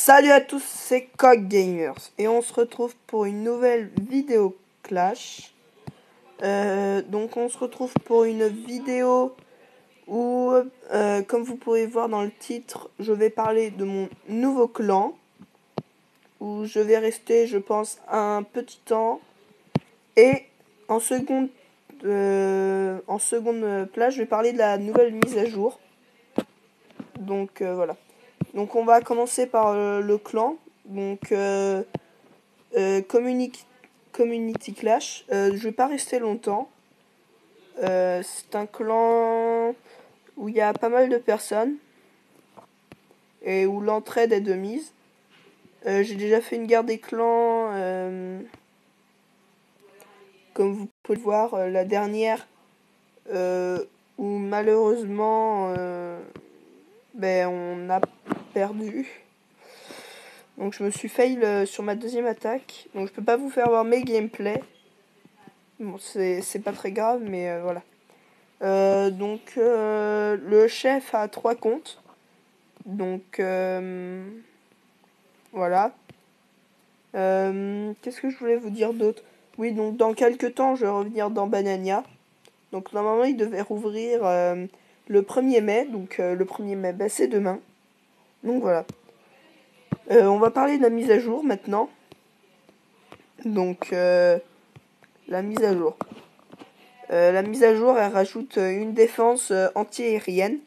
Salut à tous, c'est Coq Gamers et on se retrouve pour une nouvelle vidéo Clash. Donc on se retrouve pour une vidéo où, comme vous pouvez voir dans le titre, je vais parler de mon nouveau clan où je vais rester, je pense, un petit temps. Et en seconde place, je vais parler de la nouvelle mise à jour. Donc voilà. Donc on va commencer par le clan. Donc Community Clash. Je vais pas rester longtemps. C'est un clan où il y a pas mal de personnes et où l'entraide est de mise. J'ai déjà fait une guerre des clans. Comme vous pouvez le voir, la dernière où malheureusement on a perdu. Donc je me suis fail sur ma deuxième attaque. Donc je peux pas vous faire voir mes gameplays. Bon, c'est pas très grave, mais voilà. Donc le chef a 3 comptes. Donc voilà. Qu'est-ce que je voulais vous dire d'autre? Oui, donc dans quelques temps, je vais revenir dans Banania. Donc normalement, il devait rouvrir le 1er mai. Donc le 1er mai, c'est demain. Donc voilà. On va parler de la mise à jour maintenant. Donc la mise à jour. La mise à jour, elle rajoute une défense anti-aérienne.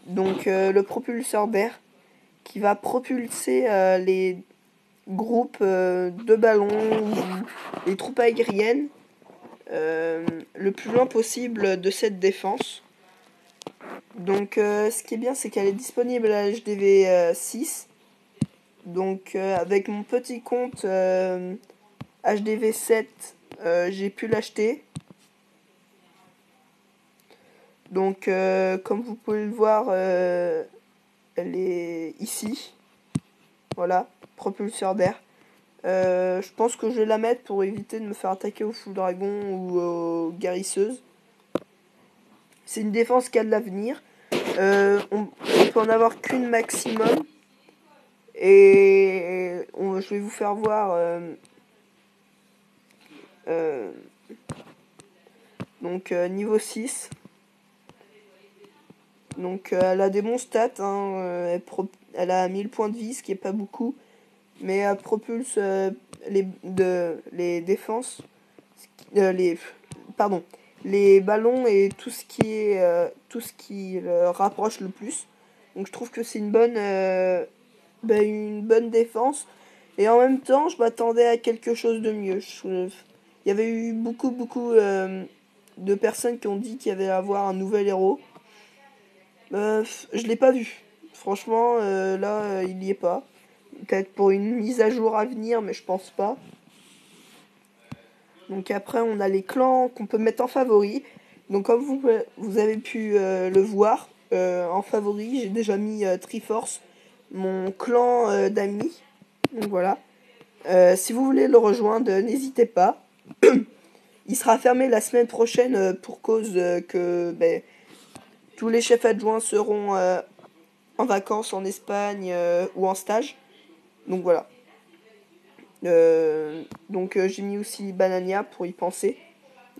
Donc le propulseur d'air qui va propulser les groupes de ballons ou les troupes aériennes le plus loin possible de cette défense. Donc ce qui est bien, c'est qu'elle est disponible à HDV 6. Donc avec mon petit compte HDV 7, j'ai pu l'acheter. Donc comme vous pouvez le voir, elle est ici. Voilà, propulseur d'air. Je pense que je vais la mettre pour éviter de me faire attaquer au full dragon ou aux guérisseuses. C'est une défense qui a de l'avenir. On peut en avoir qu'une maximum. Et je vais vous faire voir. Donc niveau 6. Donc elle a des bons stats. Elle a 1000 points de vie, ce qui est pas beaucoup. Mais elle propulse les défenses. Les ballons et tout ce qui rapproche le plus. Donc je trouve que c'est une bonne défense. Et en même temps, je m'attendais à quelque chose de mieux. Il y avait eu beaucoup de personnes qui ont dit qu'il y avait à avoir un nouvel héros. Je l'ai pas vu. Franchement, là, il y est pas. Peut-être pour une mise à jour à venir, mais je pense pas. Donc après, on a les clans qu'on peut mettre en favori. Donc comme vous avez pu le voir, en favori, j'ai déjà mis Triforce, mon clan d'amis. Donc voilà. Si vous voulez le rejoindre, n'hésitez pas. Il sera fermé la semaine prochaine pour cause que tous les chefs adjoints seront en vacances en Espagne ou en stage. Donc voilà. Donc j'ai mis aussi Banania pour y penser.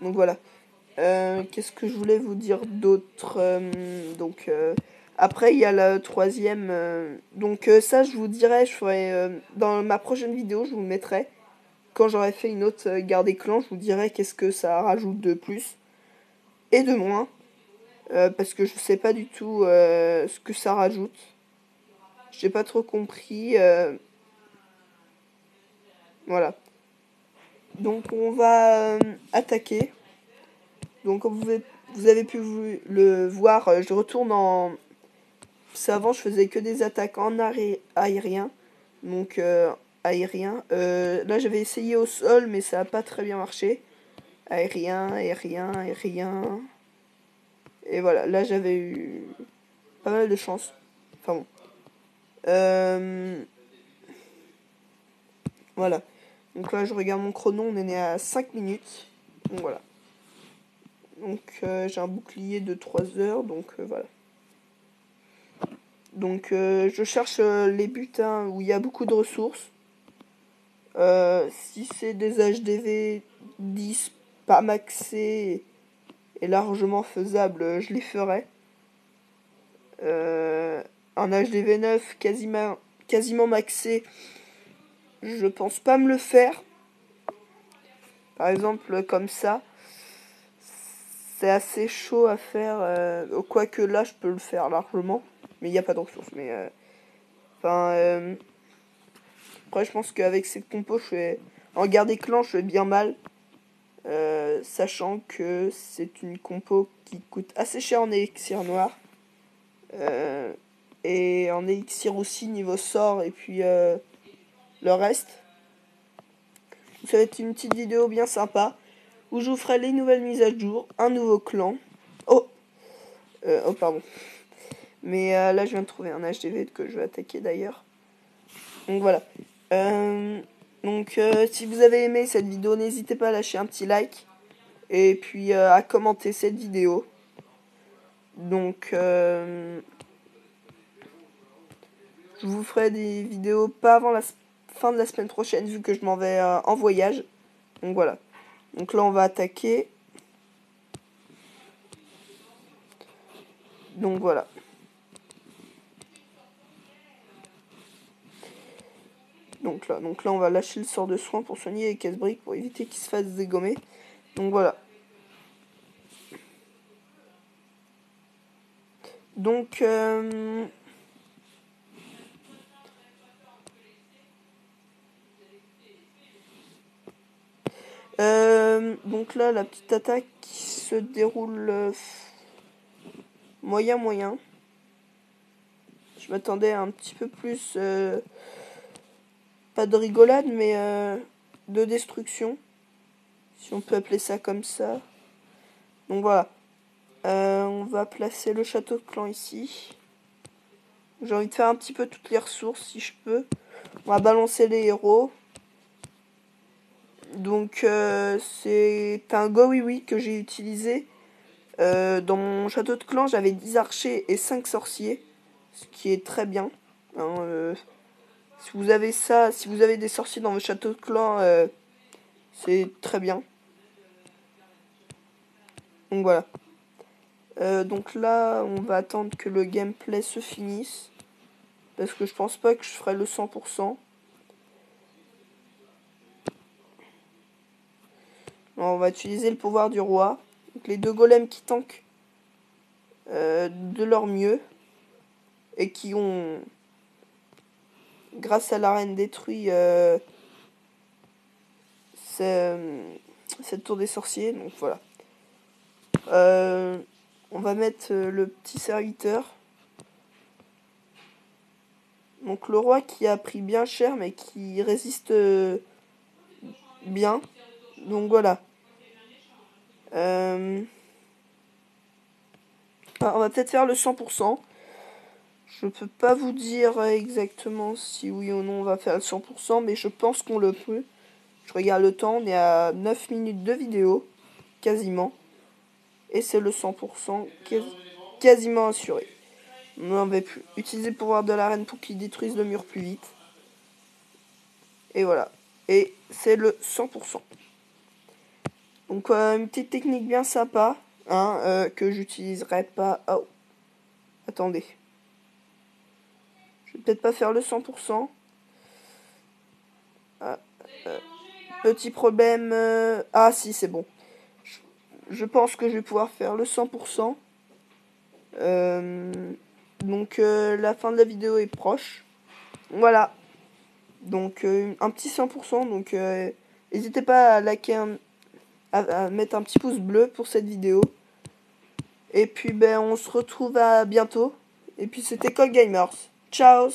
Donc voilà. Qu'est-ce que je voulais vous dire d'autre? Après il y a la troisième. Donc ça je vous dirai, je ferai dans ma prochaine vidéo, je vous le mettrai. Quand j'aurai fait une autre guerre des clans, je vous dirai qu'est-ce que ça rajoute de plus et de moins. Parce que je sais pas du tout ce que ça rajoute. J'ai pas trop compris. Voilà. Donc on va attaquer. Donc comme vous avez pu le voir, je retourne en... Parce qu'avant je faisais que des attaques en aérien. Donc aérien. Là j'avais essayé au sol mais ça n'a pas très bien marché. Aérien. Et voilà, là j'avais eu pas mal de chance. Enfin bon. Voilà. Donc là je regarde mon chrono, on est né à 5 minutes. Donc voilà. Donc j'ai un bouclier de 3 heures, donc voilà. Donc je cherche les butins où il y a beaucoup de ressources. Si c'est des HDV 10 pas maxés et largement faisables, je les ferai. Un HDV 9 quasiment maxé, je pense pas me le faire. Par exemple, comme ça, c'est assez chaud à faire. Quoique là, je peux le faire largement. Mais il n'y a pas de ressources. Mais après, je pense qu'avec cette compo, en guerre des clans, je fais bien mal. Sachant que c'est une compo qui coûte assez cher en élixir noir. Et en élixir aussi niveau sort et puis le reste. Ça va être une petite vidéo bien sympa où je vous ferai les nouvelles mises à jour, un nouveau clan. Oh pardon. Mais là je viens de trouver un HDV que je vais attaquer d'ailleurs. Donc voilà. Si vous avez aimé cette vidéo, n'hésitez pas à lâcher un petit like. Et puis à commenter cette vidéo. Donc je vous ferai des vidéos pas avant la fin de la semaine prochaine vu que je m'en vais en voyage. Donc voilà. Donc là on va attaquer. Donc voilà. Donc là on va lâcher le sort de soin pour soigner les casse-briques pour éviter qu'ils se fassent dégommer. Donc voilà. Donc donc là la petite attaque qui se déroule moyen. Je m'attendais à un petit peu plus pas de rigolade mais de destruction, si on peut appeler ça comme ça. Donc voilà. On va placer le château de clan ici. J'ai envie de faire un petit peu toutes les ressources si je peux. On va balancer les héros. Donc c'est un go oui que j'ai utilisé. Dans mon château de clan, j'avais 10 archers et 5 sorciers. Ce qui est très bien. Si vous avez ça, si vous avez des sorciers dans votre château de clan, c'est très bien. Donc voilà. Donc là, on va attendre que le gameplay se finisse. Parce que je pense pas que je ferai le 100%. Alors, on va utiliser le pouvoir du roi. Donc les deux golems qui tankent de leur mieux. Et qui ont, grâce à l'arène, détruit cette tour des sorciers. Donc voilà. On va mettre le petit serviteur. Donc le roi qui a pris bien cher mais qui résiste bien. Donc voilà. On va peut-être faire le 100%. Je peux pas vous dire exactement si oui ou non on va faire le 100%, mais je pense qu'on le peut. Je regarde le temps, on est à 9 minutes de vidéo, quasiment. Et c'est le 100% quasiment assuré. On n'en va plus. Utiliser le pouvoir de l'arène pour qu'il détruise le mur plus vite. Et voilà. Et c'est le 100%. Donc une petite technique bien sympa, que j'utiliserai pas. Oh, attendez. Je vais peut-être pas faire le 100%. Petit problème. Ah si, c'est bon. Je pense que je vais pouvoir faire le 100%. Donc la fin de la vidéo est proche. Voilà. Donc un petit 100%. Donc n'hésitez pas à liker, à mettre un petit pouce bleu pour cette vidéo. Et puis on se retrouve à bientôt. Et puis c'était Code Gamers. Ciao.